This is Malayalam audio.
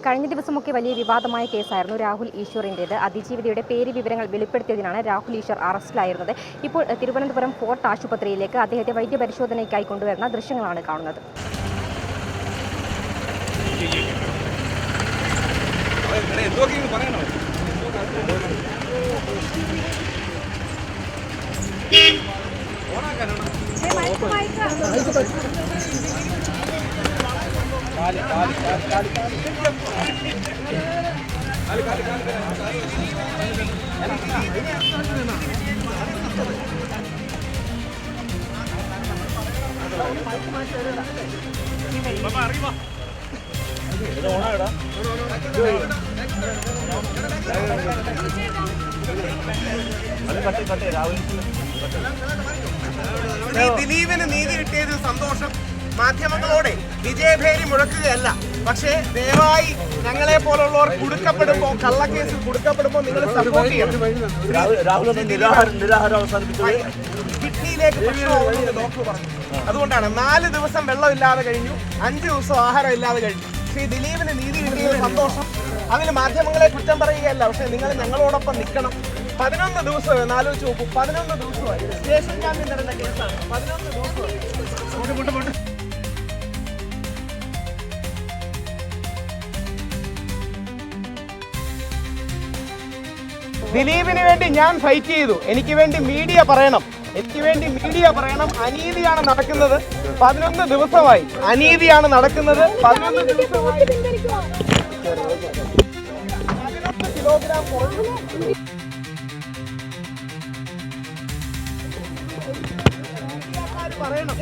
കഴിഞ്ഞ ദിവസമൊക്കെ വലിയ വിവാദമായ കേസായിരുന്നു രാഹുൽ ഈശ്വറിൻ്റേത്. അതിജീവിതയുടെ പേര് വിവരങ്ങൾ വെളിപ്പെടുത്തിയതിനാണ് രാഹുൽ ഈശ്വർ അറസ്റ്റിലായിരുന്നത്. ഇപ്പോൾ തിരുവനന്തപുരം ഫോർട്ട് ആശുപത്രിയിലേക്ക് അദ്ദേഹത്തെ വൈദ്യപരിശോധനയ്ക്കായി കൊണ്ടുവരുന്ന ദൃശ്യങ്ങളാണ് കാണുന്നത്. ദിലീപിന് നീതി കിട്ടിയതിൽ സന്തോഷം. മാധ്യമങ്ങളോടെ വിജയഭേരി മുഴക്കുകയല്ല, പക്ഷേ ദയവായി ഞങ്ങളെ പോലുള്ളവർ കുടുക്കപ്പെടുമ്പോൾ, കള്ളക്കേസിൽ കുടുക്കപ്പെടുമ്പോൾ നിങ്ങൾ സപ്പോർട്ട് ചെയ്യണം. കിഡ്നിയിലേക്ക് പ്രശ്നമാവുമെന്ന് ഡോക്ടർ പറഞ്ഞു. അതുകൊണ്ടാണ് 4 ദിവസം വെള്ളമില്ലാതെ കഴിഞ്ഞു, 5 ദിവസം ആഹാരം ഇല്ലാതെ കഴിഞ്ഞു. ശ്രീ ദിലീപിന് നീതി കിട്ടിയതിൽ സന്തോഷം. അതിന് മാധ്യമങ്ങളെ കുറ്റം പറയുകയല്ല, പക്ഷേ നിങ്ങൾ ഞങ്ങളോടൊപ്പം നിൽക്കണം. 11 ദിവസം ആലോചിച്ച് നോക്കൂ. 11 ദിവസമായി സ്റ്റേഷൻ ജാമ്യം തരുന്ന കേസാണ്. 11 ദിവസമായി. ദിലീപിന് വേണ്ടി ഞാൻ ഫൈറ്റ് ചെയ്തു. എനിക്ക് വേണ്ടി മീഡിയ പറയണം. അനീതിയാണ് നടക്കുന്നത്. 11 ദിവസമായി അനീതിയാണ് നടക്കുന്നത്. 11 ദിവസമായി 11 കിലോഗ്രാം കുറഞ്ഞു. പറയണം.